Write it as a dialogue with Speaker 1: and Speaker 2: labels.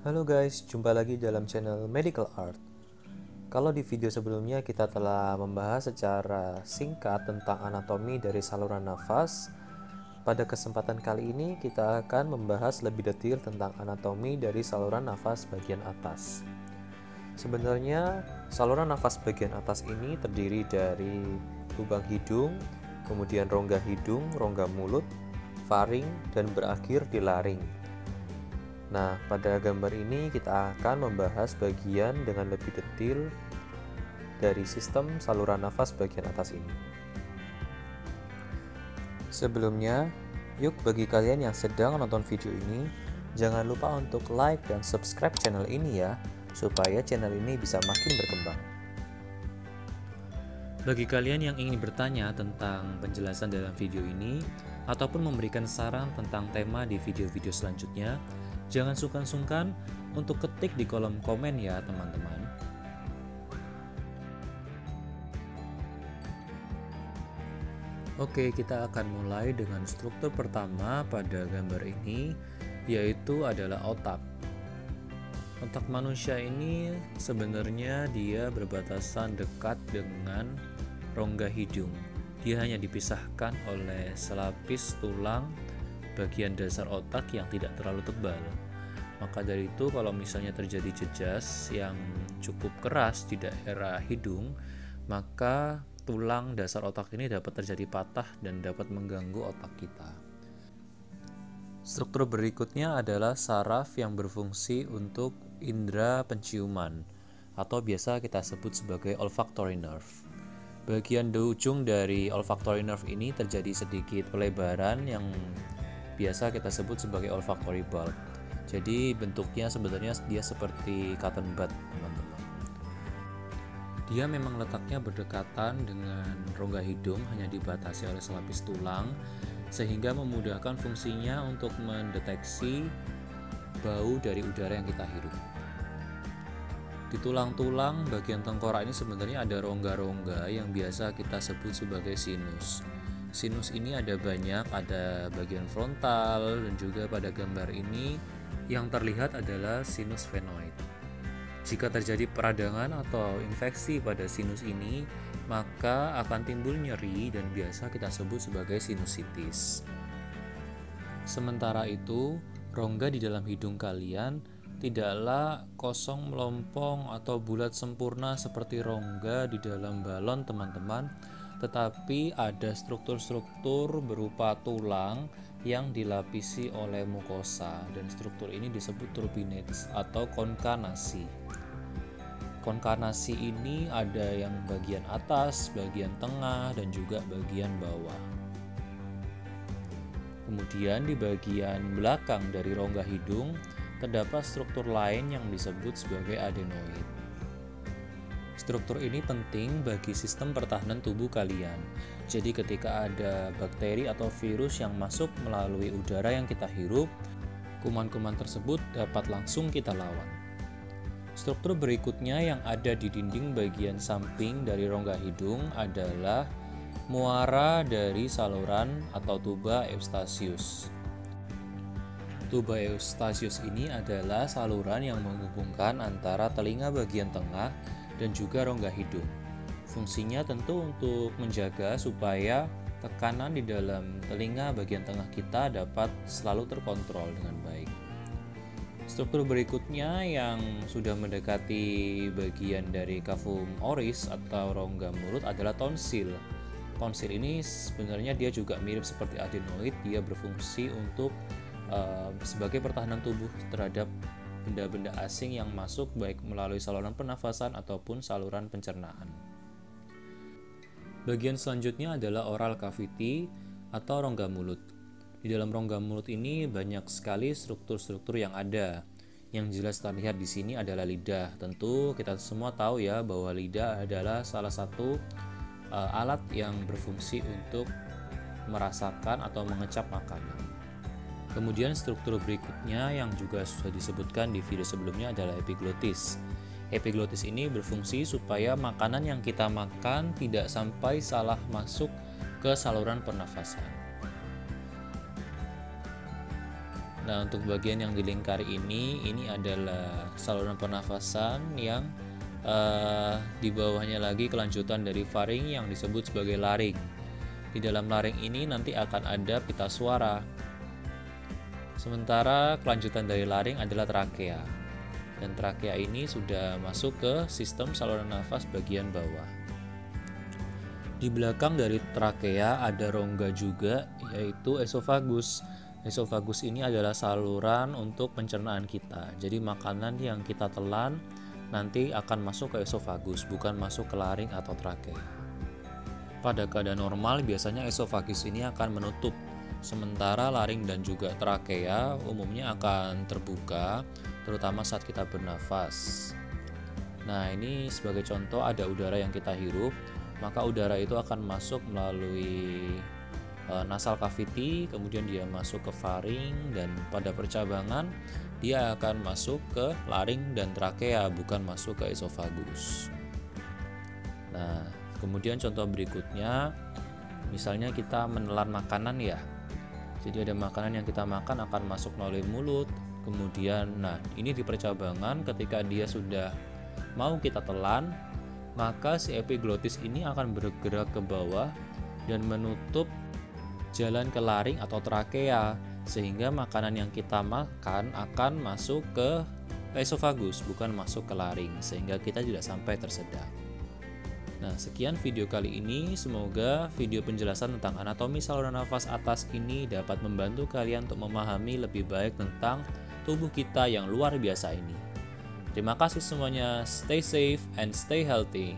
Speaker 1: Halo guys, jumpa lagi dalam channel Medical Art. Kalau di video sebelumnya kita telah membahas secara singkat tentang anatomi dari saluran nafas, pada kesempatan kali ini kita akan membahas lebih detail tentang anatomi dari saluran nafas bagian atas. Sebenarnya saluran nafas bagian atas ini terdiri dari lubang hidung, kemudian rongga hidung, rongga mulut, faring, dan berakhir di laring. Nah, pada gambar ini kita akan membahas bagian dengan lebih detail dari sistem saluran nafas bagian atas ini. Sebelumnya, yuk bagi kalian yang sedang menonton video ini, jangan lupa untuk like dan subscribe channel ini ya, supaya channel ini bisa makin berkembang. Bagi kalian yang ingin bertanya tentang penjelasan dalam video ini, ataupun memberikan saran tentang tema di video-video selanjutnya, jangan sungkan-sungkan untuk ketik di kolom komen ya teman-teman. Oke, kita akan mulai dengan struktur pertama pada gambar ini, yaitu adalah otak. Otak manusia ini sebenarnya dia berbatasan dekat dengan rongga hidung. Dia hanya dipisahkan oleh selapis tulang bagian dasar otak yang tidak terlalu tebal. Maka dari itu kalau misalnya terjadi jejas yang cukup keras di daerah hidung, maka tulang dasar otak ini dapat terjadi patah dan dapat mengganggu otak kita. Struktur berikutnya adalah saraf yang berfungsi untuk indera penciuman atau biasa kita sebut sebagai olfactory nerve. Bagian ujung dari olfactory nerve ini terjadi sedikit pelebaran yang biasa kita sebut sebagai olfactory bulb. Jadi bentuknya sebenarnya dia seperti cotton bud, teman-teman. Dia memang letaknya berdekatan dengan rongga hidung, hanya dibatasi oleh selapis tulang, sehingga memudahkan fungsinya untuk mendeteksi bau dari udara yang kita hirup. Di tulang-tulang bagian tengkorak ini sebenarnya ada rongga-rongga yang biasa kita sebut sebagai sinus. Sinus ini ada banyak, ada bagian frontal dan juga pada gambar ini yang terlihat adalah sinus sphenoid. Jika terjadi peradangan atau infeksi pada sinus ini, maka akan timbul nyeri dan biasa kita sebut sebagai sinusitis. Sementara itu, rongga di dalam hidung kalian tidaklah kosong melompong atau bulat sempurna seperti rongga di dalam balon, teman-teman, tetapi ada struktur-struktur berupa tulang yang dilapisi oleh mukosa, dan struktur ini disebut turbinates atau konkanasi. Konkanasi ini ada yang bagian atas, bagian tengah, dan juga bagian bawah. Kemudian di bagian belakang dari rongga hidung terdapat struktur lain yang disebut sebagai adenoid. Struktur ini penting bagi sistem pertahanan tubuh kalian. Jadi ketika ada bakteri atau virus yang masuk melalui udara yang kita hirup, kuman-kuman tersebut dapat langsung kita lawan. Struktur berikutnya yang ada di dinding bagian samping dari rongga hidung adalah muara dari saluran atau tuba eustachius. Tuba eustachius ini adalah saluran yang menghubungkan antara telinga bagian tengah dan juga rongga hidung. Fungsinya tentu untuk menjaga supaya tekanan di dalam telinga bagian tengah kita dapat selalu terkontrol dengan baik. Struktur berikutnya yang sudah mendekati bagian dari cavum oris atau rongga mulut adalah tonsil. Tonsil ini sebenarnya dia juga mirip seperti adenoid, dia berfungsi untuk sebagai pertahanan tubuh terhadap benda-benda asing yang masuk baik melalui saluran pernafasan ataupun saluran pencernaan. Bagian selanjutnya adalah oral cavity atau rongga mulut. Di dalam rongga mulut ini banyak sekali struktur-struktur yang ada. Yang jelas terlihat di sini adalah lidah. Tentu kita semua tahu ya bahwa lidah adalah salah satu alat yang berfungsi untuk merasakan atau mengecap makanan. Kemudian struktur berikutnya yang juga sudah disebutkan di video sebelumnya adalah epiglotis. Epiglotis ini berfungsi supaya makanan yang kita makan tidak sampai salah masuk ke saluran pernafasan. Nah, untuk bagian yang dilingkari ini adalah saluran pernafasan yang di bawahnya lagi kelanjutan dari faring yang disebut sebagai laring. Di dalam laring ini nanti akan ada pita suara. Sementara kelanjutan dari laring adalah trakea. Dan trakea ini sudah masuk ke sistem saluran nafas bagian bawah. Di belakang dari trakea ada rongga juga, yaitu esofagus. Esofagus ini adalah saluran untuk pencernaan kita. Jadi makanan yang kita telan nanti akan masuk ke esofagus, bukan masuk ke laring atau trakea. Pada keadaan normal biasanya esofagus ini akan menutup, sementara laring dan juga trakea umumnya akan terbuka, terutama saat kita bernafas. Nah, ini sebagai contoh ada udara yang kita hirup, maka udara itu akan masuk melalui nasal cavity, kemudian dia masuk ke faring, dan pada percabangan dia akan masuk ke laring dan trakea, bukan masuk ke esofagus. Nah, kemudian contoh berikutnya, misalnya kita menelan makanan ya. Jadi ada makanan yang kita makan akan masuk melalui mulut, kemudian ini di percabangan ketika dia sudah mau kita telan, maka si epiglotis ini akan bergerak ke bawah dan menutup jalan ke laring atau trakea, sehingga makanan yang kita makan akan masuk ke esofagus, bukan masuk ke laring, sehingga kita tidak sampai tersedak. Nah, sekian video kali ini. Semoga video penjelasan tentang anatomi saluran nafas atas ini dapat membantu kalian untuk memahami lebih baik tentang tubuh kita yang luar biasa ini. Terima kasih semuanya. Stay safe and stay healthy.